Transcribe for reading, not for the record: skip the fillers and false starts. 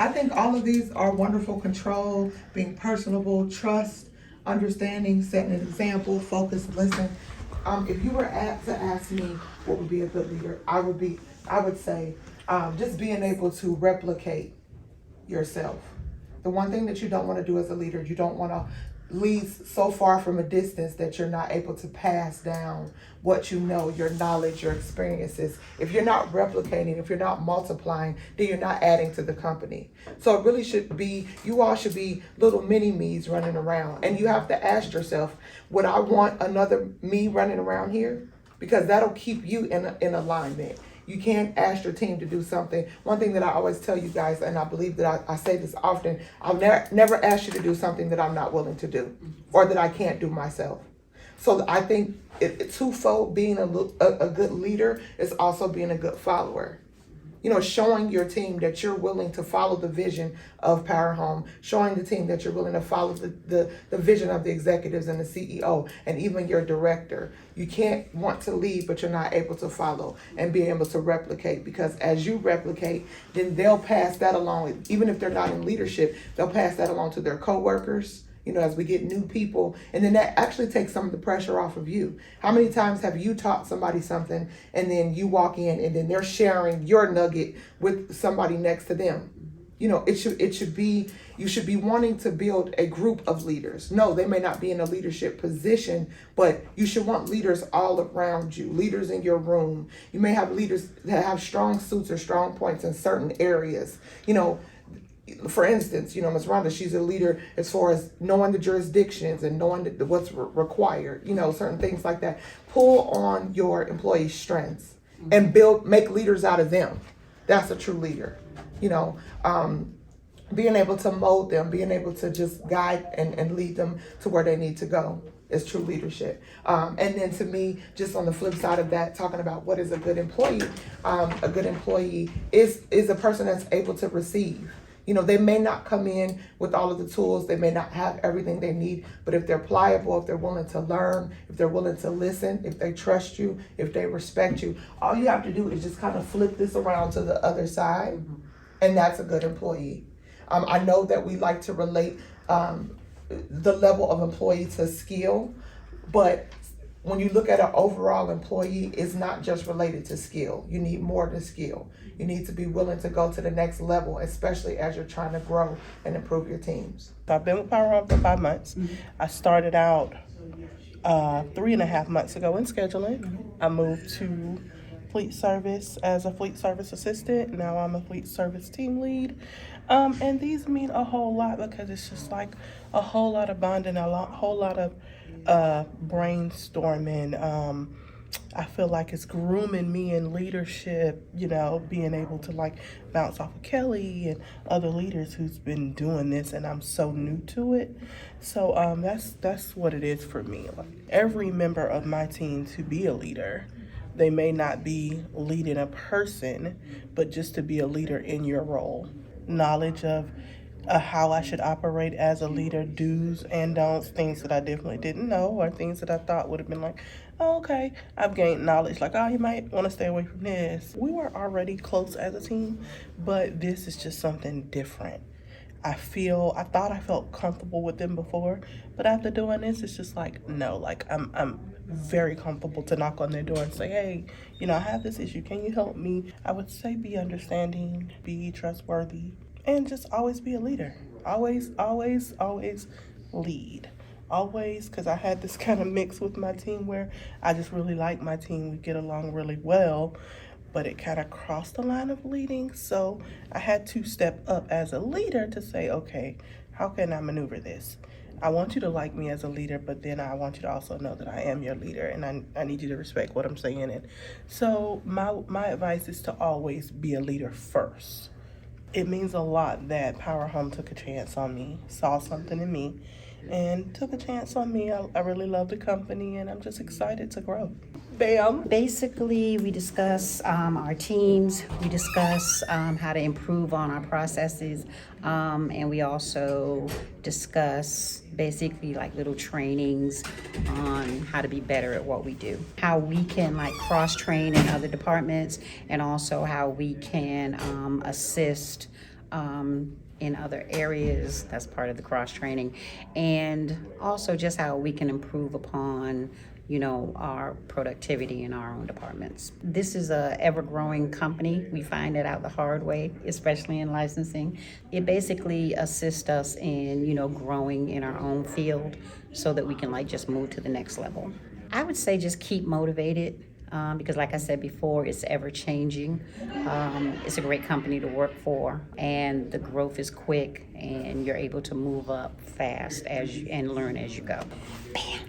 I think all of these are wonderful. Control, being personable, trust, understanding, setting an example, focus, listen. If you were to ask me what would be a good leader, I would say, just being able to replicate yourself. The one thing that you don't want to do as a leader, you don't want to lead so far from a distance that you're not able to pass down what you know, your knowledge, your experiences. If you're not replicating, if you're not multiplying, then you're not adding to the company. So it really should be, you all should be little mini me's running around. And you have to ask yourself, would I want another me running around here? Because that'll keep you in alignment. You can't ask your team to do something. One thing that I always tell you guys, and I believe that I say this often, I'll never ask you to do something that I'm not willing to do or that I can't do myself. So I think it twofold, being a good leader is also being a good follower. You know, showing your team that you're willing to follow the vision of Power Home, showing the team that you're willing to follow the vision of the executives and the CEO and even your director. You can't want to lead, but you're not able to follow and be able to replicate, because as you replicate, then they'll pass that along. Even if they're not in leadership, they'll pass that along to their coworkers, you know, as we get new people, and then that actually takes some of the pressure off of you. How many times have you taught somebody something and then you walk in and then they're sharing your nugget with somebody next to them? You know, it should be, you should be wanting to build a group of leaders. No, they may not be in a leadership position, but you should want leaders all around you, leaders in your room. You may have leaders that have strong suits or strong points in certain areas. You know, for instance, you know, Ms. Rhonda, she's a leader as far as knowing the jurisdictions and knowing what's required, you know, certain things like that. Pull on your employees' strengths and make leaders out of them. That's a true leader. You know, being able to mold them, being able to just guide and lead them to where they need to go is true leadership. And then to me, just on the flip side of that, talking about what is a good employee is a person that's able to receive. You know, they may not come in with all of the tools, they may not have everything they need, but if they're pliable, if they're willing to learn, if they're willing to listen, if they trust you, if they respect you, all you have to do is just kind of flip this around to the other side, and that's a good employee. I know that we like to relate the level of employee to skill, but when you look at an overall employee, it's not just related to skill. You need more than skill. You need to be willing to go to the next level, especially as you're trying to grow and improve your teams. I've been with Power Home for 5 months. I started out 3.5 months ago in scheduling. I moved to fleet service as a fleet service assistant. Now I'm a fleet service team lead. And these mean a whole lot because it's just like a whole lot of bonding, whole lot of brainstorming. I feel like it's grooming me in leadership, you know, being able to like bounce off of Kellye and other leaders who's been doing this, and I'm so new to it. So that's what it is for me. Like, every member of my team to be a leader, they may not be leading a person, but just to be a leader in your role. Knowledge of how I should operate as a leader, do's and don'ts, things that I definitely didn't know, or things that I thought would have been like, oh, okay, I've gained knowledge, like, oh, you might want to stay away from this. We were already close as a team, but this is just something different. I thought I felt comfortable with them before, but after doing this, it's just like, no, like I'm very comfortable to knock on their door and say, hey, you know, I have this issue, can you help me? I would say be understanding, be trustworthy, and just always be a leader. Always, always, always lead. Always, because I had this kind of mix with my team where I just really like my team. We get along really well, but it kind of crossed the line of leading. So I had to step up as a leader to say, okay, how can I maneuver this? I want you to like me as a leader, but then I want you to also know that I am your leader, and I need you to respect what I'm saying. And so my advice is to always be a leader first. It means a lot that Power Home took a chance on me, saw something in me, and took a chance on me. I really love the company, and I'm just excited to grow. Bam. Basically, we discuss our teams, we discuss how to improve on our processes, and we also discuss basically like little trainings on how to be better at what we do. How we can like cross-train in other departments, and also how we can assist in other areas. That's part of the cross training, and also just how we can improve upon our productivity in our own departments. This is a ever-growing company. We find it out the hard way, especially in licensing. It basically assists us in growing in our own field so that we can just move to the next level. I would say just keep motivated. Because like I said before, it's ever changing. It's a great company to work for, and the growth is quick, and you're able to move up fast and learn as you go. Bam.